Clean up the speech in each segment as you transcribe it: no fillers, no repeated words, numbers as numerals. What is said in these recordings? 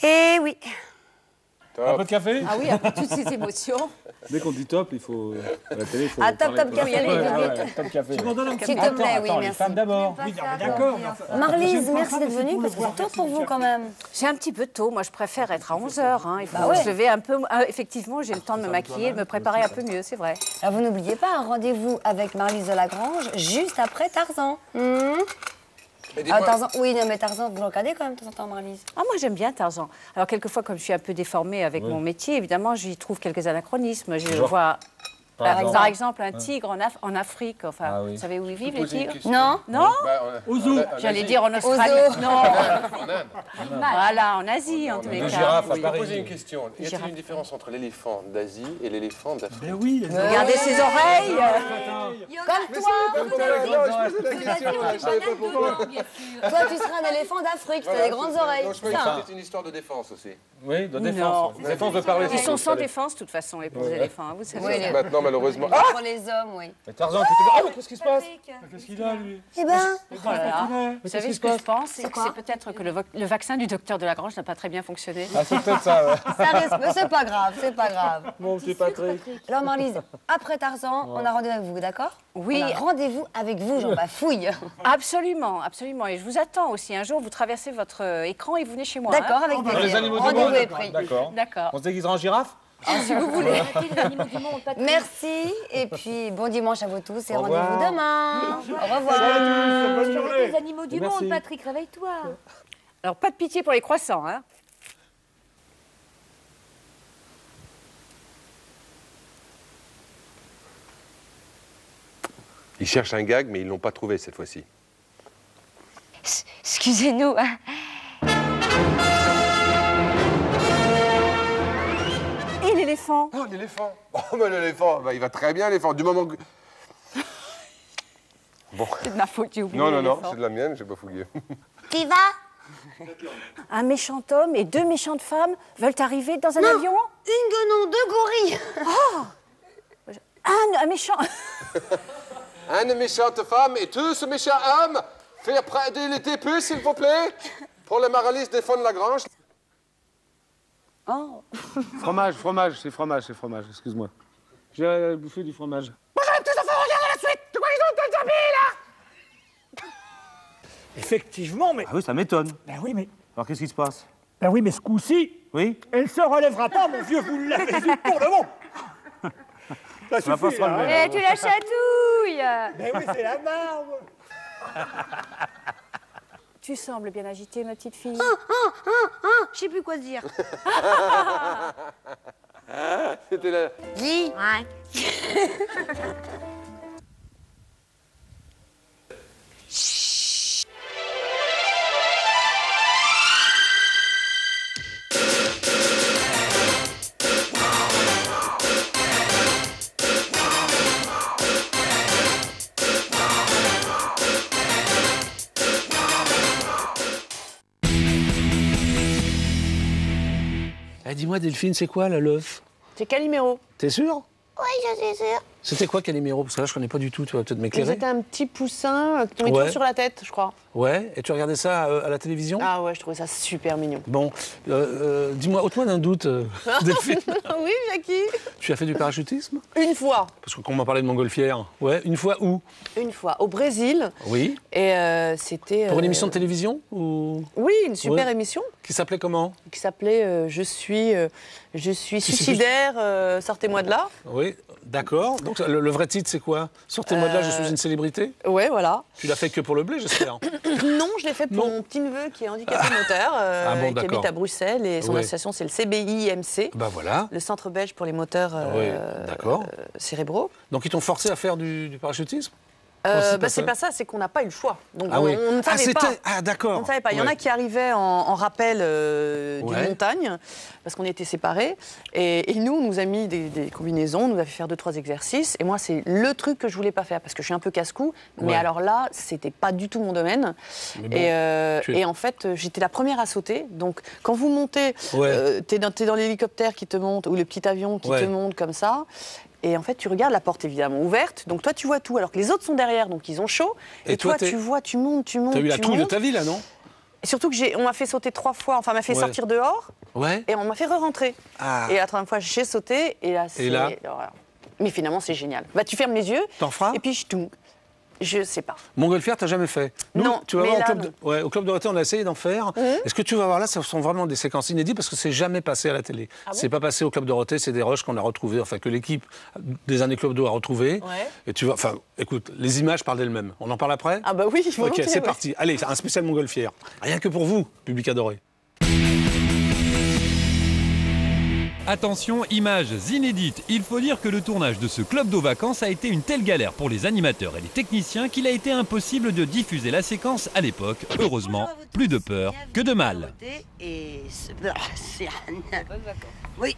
Eh oui. Un peu de café? Ah oui, après toutes ces émotions. Dès qu'on dit top, il faut... À la télé, il faut... Ah, top, top, café, allez, vite. Top café. Tu m'en donnes un petit S'il te peu. plaît, oui, Attends, les merci. femmes d'abord. Oui, d'accord. Marlise, merci d'être venue, parce que c'est tôt pour vous, quand même. C'est un petit peu tôt. Moi, je préfère être à 11h. Hein. Il faut ouais. se lever un peu. Effectivement, j'ai le temps de me maquiller, de me préparer un peu mieux, c'est vrai. Alors, vous n'oubliez pas, un rendez-vous avec Marlise de Lagrange, juste après Tarzan. Ah, Tarzan, oui, non, mais Tarzan, vous le regardez quand même de temps en temps, Marlise. Ah, moi, j'aime bien Tarzan. Alors, quelquefois, comme je suis un peu déformée avec mon métier, évidemment, j'y trouve quelques anachronismes. Je vois, par exemple, un tigre en Afrique. Enfin, vous savez où ils vivent, les tigres? Non? Non? Au zoo. J'allais dire en Australie. zoo. Non. En Inde. Voilà, en Asie, en tous les Une cas. girafe à Je vais Paris. poser une question. Y a-t-il une différence entre l'éléphant d'Asie et l'éléphant d'Afrique? Ben oui. Regardez ses oreilles. Comme toi. Toi, tu seras un éléphant d'Afrique, tu as des grandes oreilles. Non, je croyais que c'était une histoire de défense aussi. Oui, de Non. défense. Défense de parler. Ils sont sans défense, de toute façon, les pauvres éléphants, hein, vous savez. Oui, les- Maintenant, malheureusement. Pour les hommes, oui. Mais Tarzan, tu te... qu'est-ce qui se passe? Qu'est-ce qu'il a, lui? Eh ben, Voilà. Vous savez ce que je pense? C'est peut-être que le vaccin du docteur de Lagrange n'a pas très bien fonctionné. Ah, c'est peut-être ça, ouais. ça risque, mais c'est pas grave, c'est pas grave. Mon petit Patrick. Alors, Marlise, après Tarzan, on a rendez-vous avec vous, d'accord? Oui. On a rendez-vous avec vous, j'en bafouille. Absolument, absolument. Et je vous attends aussi. Un jour, vous traversez votre écran et vous venez chez moi. D'accord, hein. avec Dans les plaisir. animaux du Rendez-vous monde? est pris. D'accord. D'accord. On se déguisera en girafe? Si vous voulez. Merci, et puis bon dimanche à vous tous, et Au rendez-vous revoir. demain. Au revoir. Bonne journée. Les animaux du Merci. monde, Patrick, réveille-toi. Alors, pas de pitié pour les croissants, hein. Ils cherchent un gag, mais ils l'ont pas trouvé cette fois-ci. Excusez-nous. Hein. Et l'éléphant? Oh, l'éléphant. Oh, mais l'éléphant, bah, il va très bien, l'éléphant. Du moment que... Bon. C'est de ma faute, j'ai oublié Non, non, non, l'éléphant. c'est de la mienne, j'ai pas fouillé. Qui va? Un méchant homme et deux méchantes femmes veulent arriver dans un avion? Une guenon, deux gorilles. Un méchant... Une méchante femme et tous ce méchant homme. Faire prêter les TP, s'il vous plaît. Pour le Marlise des fonds de Lagrange. Oh. Fromage, fromage, c'est fromage, c'est fromage, excuse-moi. J'ai bouffé du fromage. Effectivement, mais... Ah oui, ça m'étonne. Ben oui, mais... Alors qu'est-ce qui se passe? Ben oui, mais ce coup-ci, Oui? elle ne se relèvera pas, mon vieux, vous l'avez dit pour le moment. Ça va pas suffit, se relever. hein. Eh, tu la chatouilles. Ben oui, c'est la marbre. Tu sembles bien agitée, ma petite fille. Je sais plus quoi dire. C'était la... Dis. Eh, dis-moi, Delphine, c'est quoi, la l'œuf? C'est Calimero. T'es sûr? Oui, je suis sûre. C'était quoi, Calimero? Parce que là, je connais pas du tout, tu vas peut-être m'éclairer. C'était un petit poussin qu'on met Ouais. toujours sur la tête, je crois. Ouais, et tu regardais ça à la télévision? Ah ouais, je trouvais ça super mignon. Bon, dis-moi, ôte-moi d'un doute, Delphine. Oui, Jackie. Tu as fait du parachutisme? Une fois. Parce qu'on m'a parlé de montgolfière. Ouais, une fois où? Une fois. Au Brésil. Oui. Et c'était... Pour une émission de télévision ou... Oui, une super Ouais. émission Qui s'appelait comment? qui s'appelait Je suis suicidaire, sortez-moi de là. Oui, d'accord. Donc le vrai titre, c'est quoi? Sortez-moi de là, je suis une célébrité. Ouais, voilà. Tu l'as fait que pour le blé, j'espère. Non, je l'ai fait pour Non. mon petit-neveu qui est handicapé moteur, Ah bon, qui d'accord. habite à Bruxelles. Et son Oui. association, c'est le CBIMC, Bah voilà. le Centre belge pour les moteurs Oui, d'accord. cérébraux. Donc ils t'ont forcé à faire du parachutisme? Comment ça s'est passé? C'est pas ça, c'est qu'on n'a pas eu le choix. Donc Ah oui. on ne savait pas. Ah d'accord. On ne savait pas. Il y en Ouais. a qui arrivaient en rappel d'une Ouais. montagne, parce qu'on était séparés. Et nous, on nous a mis des combinaisons, on nous a fait faire 2-3 exercices. Et moi, c'est le truc que je voulais pas faire, parce que je suis un peu casse-cou. Mais Ouais. alors là, c'était pas du tout mon domaine. Mais bon, tu es- Et en fait, j'étais la première à sauter. Donc, quand vous montez, Ouais. t'es dans l'hélicoptère qui te monte, ou le petit avion qui Ouais. te monte comme ça. Et en fait, tu regardes la porte évidemment ouverte, donc toi tu vois tout, alors que les autres sont derrière, donc ils ont chaud. Et Et toi, toi, tu vois, tu montes, tu montes. T'as eu la tu touille de montes. ta vie là, non? Et surtout on m'a fait sauter 3 fois, enfin, on m'a fait sortir dehors. Ouais. Et on m'a fait re-rentrer. Ah. Et la 3e fois, j'ai sauté, et là, c'est... Mais finalement, c'est génial. Bah, tu fermes les yeux, t'en feras? et puis je sais pas. Montgolfière, t'as jamais fait? Nous, non, tu vas mais voir, là, au Club Dorothée, on a essayé d'en faire. Est-ce que tu vas voir là, ce sont vraiment des séquences inédites parce que c'est jamais passé à la télé. C'est pas passé au Club Dorothée, c'est des rushs qu'on a retrouvés, enfin que l'équipe des années Club d'eau a retrouvés. Et tu vas, enfin, écoute, les images parlent d'elles-mêmes. On en parle après? Ah bah oui, ok, c'est parti. Allez, un spécial Montgolfière. Rien que pour vous, public adoré. Attention, images inédites. Il faut dire que le tournage de ce club d'eau vacances a été une telle galère pour les animateurs et les techniciens qu'il a été impossible de diffuser la séquence à l'époque. Heureusement, plus de peur que de mal. Oui.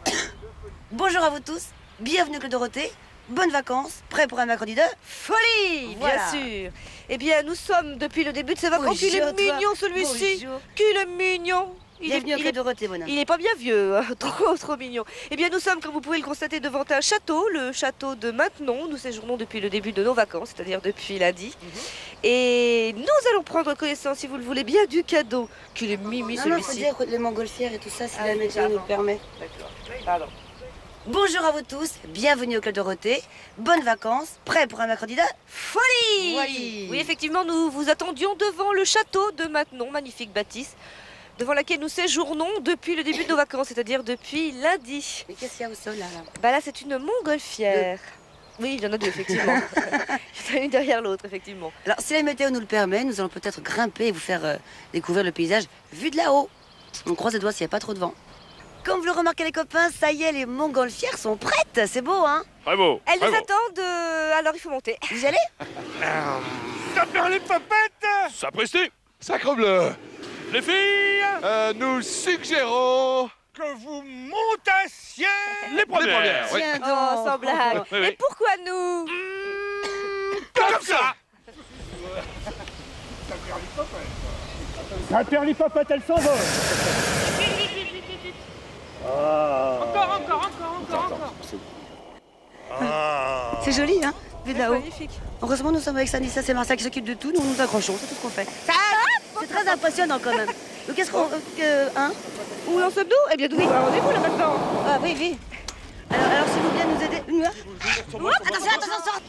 Bonjour à vous tous, bienvenue au Club Dorothée. Bonnes vacances, prêts pour un mercredi de folie, voilà. Bien sûr. Eh bien, nous sommes depuis le début de ces vacances. Il est mignon celui-ci. Qu'il est mignon. Bienvenue au Club Dorothée, bonhomme. Il n'est pas bien vieux, hein. trop mignon. Eh bien, nous sommes, comme vous pouvez le constater, devant un château, le château de Maintenon. Nous séjournons depuis le début de nos vacances, c'est-à-dire depuis lundi. Et nous allons prendre connaissance, si vous le voulez bien, du cadeau. Qu'il est mimi celui-ci. Non, il faut dire les montgolfières et tout ça, si la météo nous le permet. D'accord. Pardon. Bonjour à vous tous, bienvenue au Club Dorothée. Bonnes vacances, prêts pour un mercredi de folie. Oui, effectivement, nous vous attendions devant le château de Maintenon, magnifique bâtisse, devant laquelle nous séjournons depuis le début de nos vacances, c'est-à-dire depuis lundi. Mais qu'est-ce qu'il y a au sol là? Bah là, c'est une montgolfière. Oui, il y en a 2, effectivement. Il y en a une derrière l'autre, effectivement. Alors, si la météo nous le permet, nous allons peut-être grimper et vous faire découvrir le paysage vu de là-haut. On croise les doigts s'il n'y a pas trop de vent. Comme vous le remarquez les copains, ça y est, les montgolfières sont prêtes. C'est beau, hein? Très beau. Elles nous attendent, alors il faut monter. Vous y allez? Ça perd les papettes. Sapristi. Sacrebleu. Les filles, nous suggérons que vous montassiez les premières. Oui. Tiens Oh, donc. sans blague. Oui, oui. Et pourquoi nous? Comme ça. Ça perd les papettes, elles s'en vont. Encore. C'est joli, hein? Vu de là-haut. Magnifique. Heureusement, nous sommes avec Sanissa, c'est Marcel qui s'occupe de tout. Nous nous accrochons, c'est tout ce qu'on fait. C'est très impressionnant quand même. Donc, qu'est-ce qu'on. Hein? Où en sommes-nous? Eh bien, nous avons un rendez-vous là maintenant. Ah oui. Alors s'il vous plaît, nous aider. Attention, sort.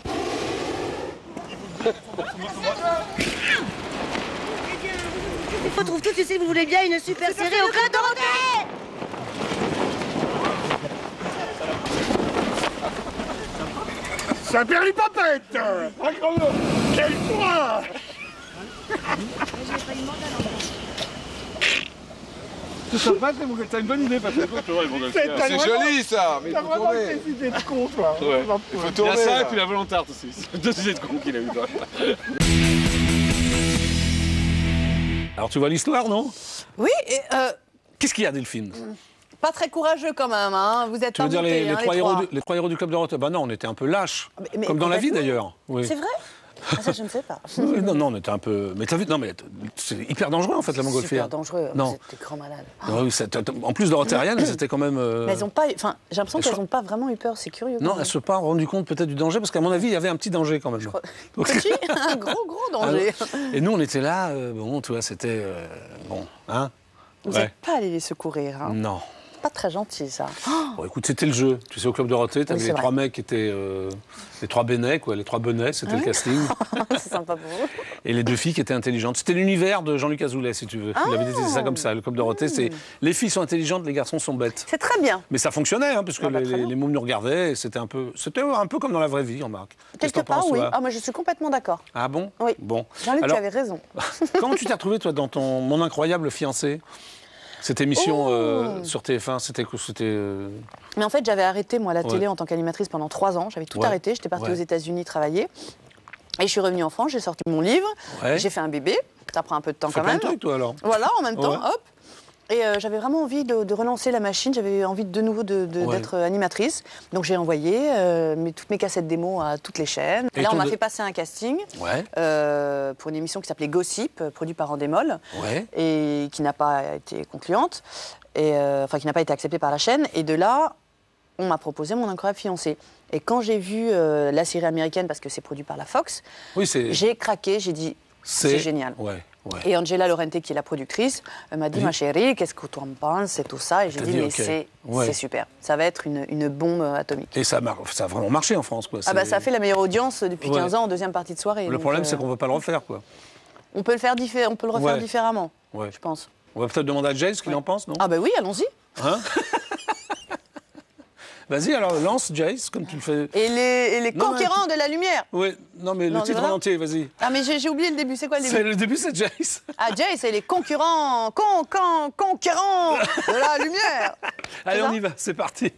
On retrouve tout de suite, si vous voulez bien, une super série au Club Dorothée. Ça perd les papettes. Quel courage. C'est sympa, t'as une bonne idée, Patrick. C'est joli ça, mais il T'as faut vraiment tourner. des idées de con, toi. Ouais. Il faut Il y a tourner. ça et là. puis la volontarde aussi. C'est 2 idées de con qu'il a eu. Alors tu vois l'histoire, non? Oui, et Qu'est-ce qu'il y a, Delphine? pas très courageux quand même, hein. Vous êtes Tu veux dire invités, les hein, 3 trois. les 3 héros du Club Dorothée? Bah non, on était un peu lâches. Mais Comme dans la vie complètement. d'ailleurs. Oui. C'est vrai? Ah, ça, je ne sais pas. Oui, non, on était un peu. Mais t'as vu? Non, mais c'est hyper dangereux en fait la montgolfière. Super dangereux. Non. Vous êtes des grands malades. Ah oui, en plus dorothérienne, elles étaient quand même. Mais elles n'ont pas. Enfin, j'ai l'impression elles qu'elles sont- n'ont pas vraiment eu peur. C'est curieux. Non, elles ne se sont pas rendues compte peut-être du danger parce qu'à mon avis, il y avait un petit danger quand même. Donc- Petit, un gros danger. Et nous, on était là. Bon, tu vois, c'était bon, hein? Vous n'êtes pas allé les secourir. Hein. Non. Pas très gentil, ça. Bon, écoute, c'était le jeu. Tu sais, au Club Dorothée, tu avais c'est les vrai. 3 mecs qui étaient. Les 3 Benets, quoi, les 3 Benets, c'était le casting. C'est sympa pour vous. Et les 2 filles qui étaient intelligentes. C'était l'univers de Jean-Luc Azoulay, si tu veux. Il avait dit ça comme ça, le Club Dorothée. C'est les filles sont intelligentes, les garçons sont bêtes. C'est très bien. Mais ça fonctionnait, hein, parce que très bien. les mômes nous regardaient. Et c'était un peu comme dans la vraie vie, remarque. Qu'est-ce que Quelque t'en penses, part, oui. toi Ah, moi, je suis complètement d'accord. Ah bon? Oui. Bon. Jean-Luc, tu Alors, avais raison. comment tu t'es retrouvé, toi, dans Mon incroyable fiancé? Cette émission sur TF1, c'était quoi? Mais en fait, j'avais arrêté, moi, la télé en tant qu'animatrice pendant 3 ans. J'avais tout arrêté. J'étais partie aux États-Unis travailler. Et je suis revenue en France, j'ai sorti mon livre, j'ai fait un bébé. Ça prend un peu de temps Tu fais quand plein même. de trucs, toi, alors? Voilà, en même temps, Ouais. hop. Et j'avais vraiment envie de relancer la machine, j'avais envie de nouveau d'être animatrice. Donc j'ai envoyé toutes mes cassettes démo à toutes les chaînes. Et là, on m'a fait passer un casting pour une émission qui s'appelait Gossip, produite par Endemol, et qui n'a pas été concluante, enfin qui n'a pas été acceptée par la chaîne. Et de là, on m'a proposé Mon incroyable fiancé. Et quand j'ai vu la série américaine, parce que c'est produit par la Fox, j'ai craqué, j'ai dit, c'est génial. Ouais. Ouais. Et Angela Laurenti, qui est la productrice, m'a dit, ma chérie, qu'est-ce que tu en penses et tout ça. Et j'ai dit, mais c'est super. Ça va être une bombe atomique. Et ça a vraiment marché en France, quoi. Ah bah ça a fait la meilleure audience depuis 15 ans en deuxième partie de soirée. Le problème, c'est qu'on ne peut pas le refaire, quoi. On peut le refaire différemment, je pense. On va peut-être demander à Jay ce qu'il en pense, non? Ah bah oui, allons-y. Hein? Vas-y, alors lance Jace, comme tu le fais. Et les conquérants de la lumière. Oui, non mais le titre en entier, vas-y. Ah mais j'ai oublié le début, c'est quoi le début? Le début, c'est Jace. Ah, Jace, c'est les conquérants de la lumière. Allez, on y va, c'est parti.